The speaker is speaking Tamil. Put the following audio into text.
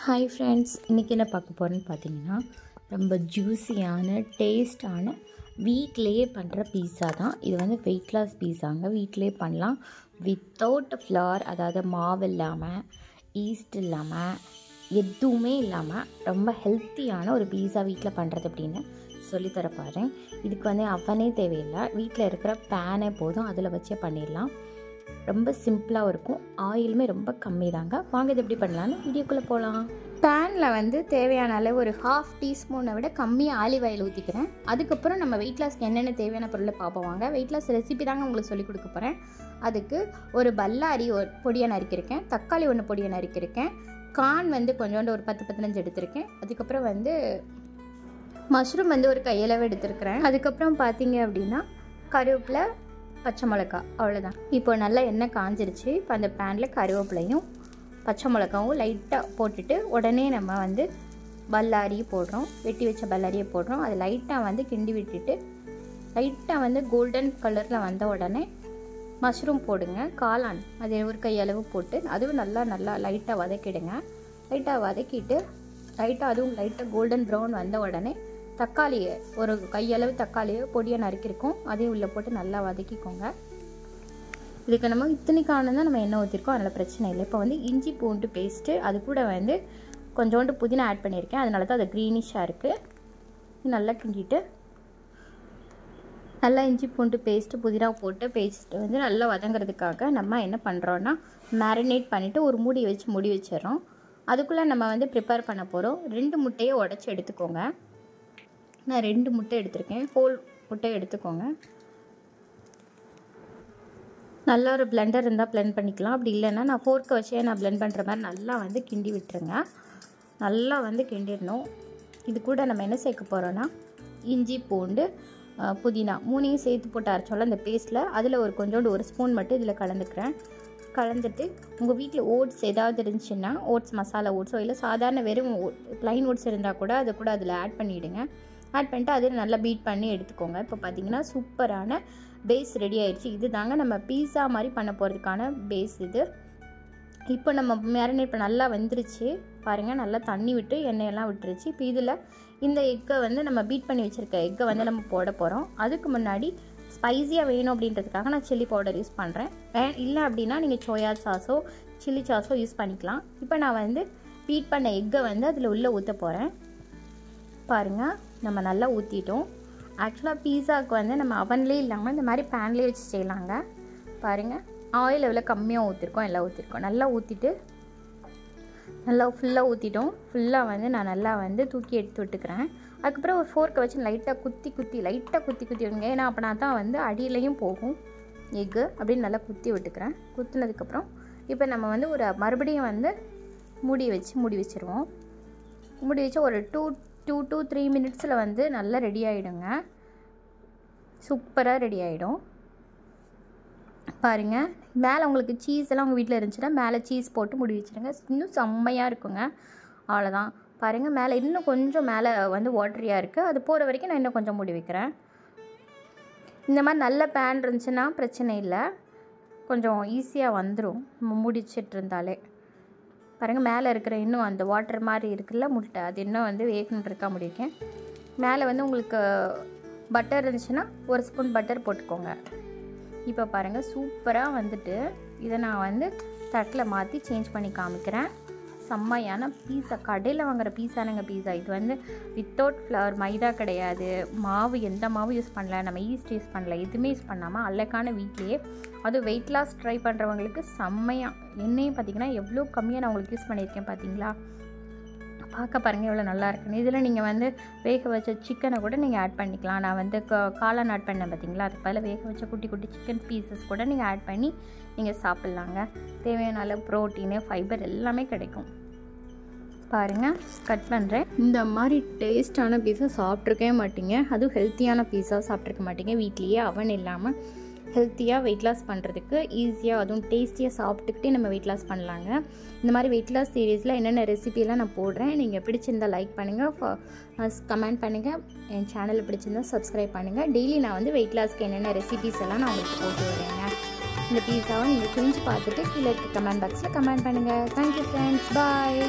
Hi friends, இன்றைக்கி என்ன பார்க்க போகிறேன்னு பார்த்தீங்கன்னா ரொம்ப ஜூஸியான டேஸ்டான வீட்டிலேயே பண்ணுற பீஸா தான். இது வந்து வெயிட் லாஸ் பீஸாங்க. வீட்டிலே பண்ணலாம் வித்தவுட் ஃப்ளவர், அதாவது மாவு இல்லாமல் ஈஸ்ட் இல்லாமல் எதுவுமே இல்லாமல் ரொம்ப ஹெல்த்தியான ஒரு பீஸா வீட்டில் பண்ணுறது அப்படின்னு சொல்லித்தர பாருங்க. இதுக்கு வந்து அவனே தேவையில்லை, வீட்டில் இருக்கிற பேனே போதும், அதில் வச்சே பண்ணிடலாம். ரொம்ப சிம்பிளாக இருக்கும், ஆயிலுமே ரொம்ப கம்மி தாங்க. வாங்க இது எப்படி பண்ணலான்னு வீடியோக்குள்ளே போகலாம். பேனில் வந்து தேவையான அளவு ஒரு 1/2 டீஸ்பூனை விட கம்மியாக ஆலிவ் ஆயில் ஊற்றிக்கிறேன். அதுக்கப்புறம் நம்ம வெயிட் லாஸ்க்கு என்னென்ன தேவையான பொருளை பார்ப்போம் வாங்க. வெயிட் லாஸ் ரெசிபி தாங்க உங்களுக்கு சொல்லிக் கொடுக்க போகிறேன். அதுக்கு ஒரு பல்லாரி பொடியை நறுக்கியிருக்கேன், தக்காளி ஒன்று பொடியை நறுக்கியிருக்கேன், கார்ன் வந்து கொஞ்சோண்டு ஒரு 10-15 எடுத்திருக்கேன். அதுக்கப்புறம் வந்து மஷ்ரூம் வந்து ஒரு கையளவு எடுத்துருக்கிறேன். அதுக்கப்புறம் பார்த்தீங்க அப்படின்னா கருவேப்பிலை, பச்சை மிளகா, அவ்வளோதான். இப்போ நல்லா எண்ணெய் காஞ்சிருச்சு. இப்போ அந்த பேனில் கருவேப்பிலையும் பச்சை மிளகாவும் லைட்டாக போட்டுட்டு உடனே நம்ம வந்து பல்லாரி போடுறோம், வெட்டி வச்ச பல்லாரியை போடுறோம். அது லைட்டாக வந்து கிண்டி விட்டுட்டு லைட்டாக வந்து கோல்டன் கலரில் வந்த உடனே மஷ்ரூம் போடுங்க, காளான் அது ஒரு கையளவு போட்டு அதுவும் நல்லா லைட்டாக வதக்கிடுங்க. லைட்டாக வதக்கிட்டு அதுவும் லைட்டாக கோல்டன் ப்ரௌன் வந்த உடனே தக்காளியை ஒரு கையளவு தக்காளியை பொடியை நறுக்கிருக்கோம், அதையும் உள்ளே போட்டு நல்லா வதக்கிக்கோங்க. இதுக்கு நம்ம இத்தனைக்கான தான் நம்ம எண்ணெய் ஊற்றிருக்கோம், அதனால் பிரச்சனை இல்லை. இப்போ வந்து இஞ்சி பூண்டு பேஸ்ட்டு, அது கூட வந்து கொஞ்சோண்டு புதினா ஆட் பண்ணியிருக்கேன், அதனால தான் அது க்ரீனிஷாக இருக்குது. நல்லா கிண்டிட்டு நல்லா இஞ்சி பூண்டு பேஸ்ட்டு புதினா போட்டு பேஸ்ட்டு வந்து நல்லா வதங்கிறதுக்காக நம்ம என்ன பண்ணுறோன்னா மேரினேட் பண்ணிவிட்டு ஒரு மூடி வச்சிடறோம். அதுக்குள்ளே நம்ம வந்து ப்ரிப்பேர் பண்ண போகிறோம். 2 முட்டையை உடச்சி எடுத்துக்கோங்க. நான் 2 முட்டை எடுத்திருக்கேன், ஹோல் முட்டை எடுத்துக்கோங்க. நல்லா ஒரு பிளெண்டர் இருந்தால் பிளெண்ட் பண்ணிக்கலாம், அப்படி இல்லைன்னா நான் ஃபோர்க்கை வச்சே நான் பிளெண்ட் பண்ணுற மாதிரி நல்லா வந்து கிண்டி விட்டுருங்க. நல்லா வந்து கிண்டிடணும். இது கூட நம்ம என்ன சேர்க்க போகிறோன்னா இஞ்சி பூண்டு புதினா 3ஐயும் சேர்த்து போட்டு அரைச்சோம்ல அந்த பேஸ்ட்டில், அதில் ஒரு கொஞ்சோண்டு 1 ஸ்பூன் மட்டும் இதில் கலந்துட்டு உங்கள் வீட்டில் ஓட்ஸ் ஏதாவது இருந்துச்சுன்னா ஓட்ஸ், மசாலா ஓட்ஸோ இல்லை சாதாரண வெறும் ப்ளைன் ஓட்ஸ் இருந்தால் கூட அதை கூட அதில் ஆட் பண்ணிவிடுங்க. ஆட் பண்ணிட்டு அதில் நல்லா பீட் பண்ணி எடுத்துக்கோங்க. இப்போ பார்த்தீங்கன்னா சூப்பரான பேஸ் ரெடி ஆயிடுச்சு. இது தாங்க நம்ம பீஸா மாதிரி பண்ண போகிறதுக்கான பேஸ் இது. இப்போ நம்ம மேரினேட் நல்லா வெந்துருச்சு பாருங்கள், நல்லா தண்ணி விட்டு எண்ணெயெல்லாம் விட்டுருச்சு. இப்போ இதில் இந்த எக்கை வந்து நம்ம பீட் பண்ணி வச்சுருக்க எக்கை வந்து நம்ம போட போகிறோம். அதுக்கு முன்னாடி ஸ்பைஸியாக வேணும் அப்படின்றதுக்காக நான் சில்லி பவுடர் யூஸ் பண்ணுறேன். இல்லை அப்படின்னா நீங்கள் சோயா சாஸோ சில்லி சாஸோ யூஸ் பண்ணிக்கலாம். இப்போ நான் வந்து பீட் பண்ண எக்கை வந்து அதில் உள்ளே ஊற்ற போகிறேன். பாருங்கள், நம்ம நல்லா ஊற்றிட்டோம். ஆக்சுவலாக பீஸாவுக்கு வந்து நம்ம அவன்லேயே இல்லாமல் இந்த மாதிரி பேன்லேயே வச்சு செய்யலாங்க. பாருங்கள், ஆயில் எவ்வளோ கம்மியாக ஊற்றிருக்கோம், எல்லாம் ஊற்றிருக்கோம். நல்லா ஊற்றிட்டு நல்லா ஃபுல்லாக ஊற்றிட்டோம். ஃபுல்லாக வந்து நான் நல்லா வந்து தூக்கி எடுத்து விட்டுக்கிறேன். அதுக்கப்புறம் ஒரு ஃபோர்க்கை வச்சு லைட்டாக குத்தி விடுங்க, ஏன்னா அப்படின்னா தான் வந்து அடியிலையும் போகும் எக்கு. அப்படின்னு நல்லா குத்தி விட்டுக்கிறேன். குத்துனதுக்கப்புறம் இப்போ நம்ம வந்து ஒரு மறுபடியும் வந்து மூடி வச்சிருவோம். மூடி வச்சு ஒரு 2 to 3 மினிட்ஸில் வந்து நல்லா ரெடி ஆகிடுங்க. சூப்பராக ரெடி ஆகிடும். பாருங்கள், மேலே உங்களுக்கு சீஸ் எல்லாம் உங்கள் வீட்டில் இருந்துச்சுன்னா மேலே சீஸ் போட்டு மூடி வச்சுருங்க, இன்னும் செம்மையாக இருக்குங்க. அவ்வளோதான். பாருங்கள், மேலே இன்னும் கொஞ்சம் மேலே வந்து வாட்டரியாக இருக்குது, அது போகிற வரைக்கும் நான் இன்னும் கொஞ்சம் மூடி வைக்கிறேன். இந்த மாதிரி நல்ல பேன் இருந்துச்சுன்னா பிரச்சனை இல்லை, கொஞ்சம் ஈஸியாக வந்துடும் நம்ம முடிச்சிட்டு இருந்தாலே. பாருங்கள், மேலே இருக்கிற இன்னும் அந்த வாட்டர் மாதிரி இருக்குல்ல முட்டை, அது இன்னும் வந்து வேகணுன்றதுக்காக முடிக்கேன். மேலே வந்து உங்களுக்கு பட்டர் இருந்துச்சுன்னா 1 ஸ்பூன் பட்டர் போட்டுக்கோங்க. இப்போ பாருங்கள், சூப்பராக வந்துட்டு இதை நான் வந்து தட்டில் மாற்றி சேஞ்ச் பண்ணி காமிக்கிறேன். செம்மையான பீஸா, கடையில் வாங்குகிற பீஸானுங்க பீஸா. இது வந்து வித்தவுட் ஃப்ளவர், மைதா கிடையாது, மாவு எந்த மாவு யூஸ் பண்ணல, நம்ம ஈஸ்ட் யூஸ் பண்ணல, எதுவுமே யூஸ் பண்ணாமல் அழகான வீட்லேயே. அதுவும் வெயிட் லாஸ் ட்ரை பண்ணுறவங்களுக்கு செம்மையாக. எண்ணெயும் பார்த்திங்கன்னா எவ்வளோ கம்மியாக நான் உங்களுக்கு யூஸ் பண்ணியிருக்கேன் பார்த்தீங்களா. பார்க்க பாருங்கள் எவ்வளோ நல்லா இருக்குன்னு. இதில் நீங்கள் வந்து வேக வச்ச சிக்கனை கூட நீங்கள் ஆட் பண்ணிக்கலாம். நான் வந்து காளான் ஆட் பண்ணேன் பார்த்தீங்களா, அதுக்கு பதில் வேக வச்ச குட்டி சிக்கன் பீசஸ் கூட நீங்கள் ஆட் பண்ணி நீங்கள் சாப்பிட்லாங்க. தேவையான அளவு ப்ரோட்டீனு, ஃபைபர் எல்லாமே கிடைக்கும். பாருங்கள், கட் பண்ணுறேன். இந்த மாதிரி டேஸ்டான பீஸா சாப்பிட்ருக்கவே மாட்டீங்க, அதுவும் ஹெல்த்தியான பீஸா சாப்பிட்ருக்க மாட்டீங்க. வீட்லேயே அவன் இல்லாமல் ஹெல்த்தியாக வெயிட் லாஸ் பண்ணுறதுக்கு ஈஸியாக, அதுவும் டேஸ்டியாக சாப்பிட்டுக்கிட்டே நம்ம வெயிட் லாஸ் பண்ணலாங்க. இந்த மாதிரி வெயிட் லாஸ் சீரீஸில் என்னென்ன ரெசிபியெல்லாம் நான் போடுறேன். நீங்கள் பிடிச்சிருந்தால் லைக் பண்ணுங்கள், கமெண்ட் பண்ணுங்கள், என் சேனலில் பிடிச்சிருந்தால் சப்ஸ்கிரைப் பண்ணுங்கள். டெய்லி நான் வந்து வெயிட் லாஸ்க்கு என்னென்ன ரெசிபிஸ் எல்லாம் நான் உங்களுக்கு போட்டு வரேங்க. இந்த பீஸாவை நீங்கள் செஞ்சு பார்த்துட்டு கீழே இருக்க கமெண்ட் பாக்ஸில் கமெண்ட் பண்ணுங்கள். தேங்க்யூ ஃப்ரெண்ட்ஸ், பாய்.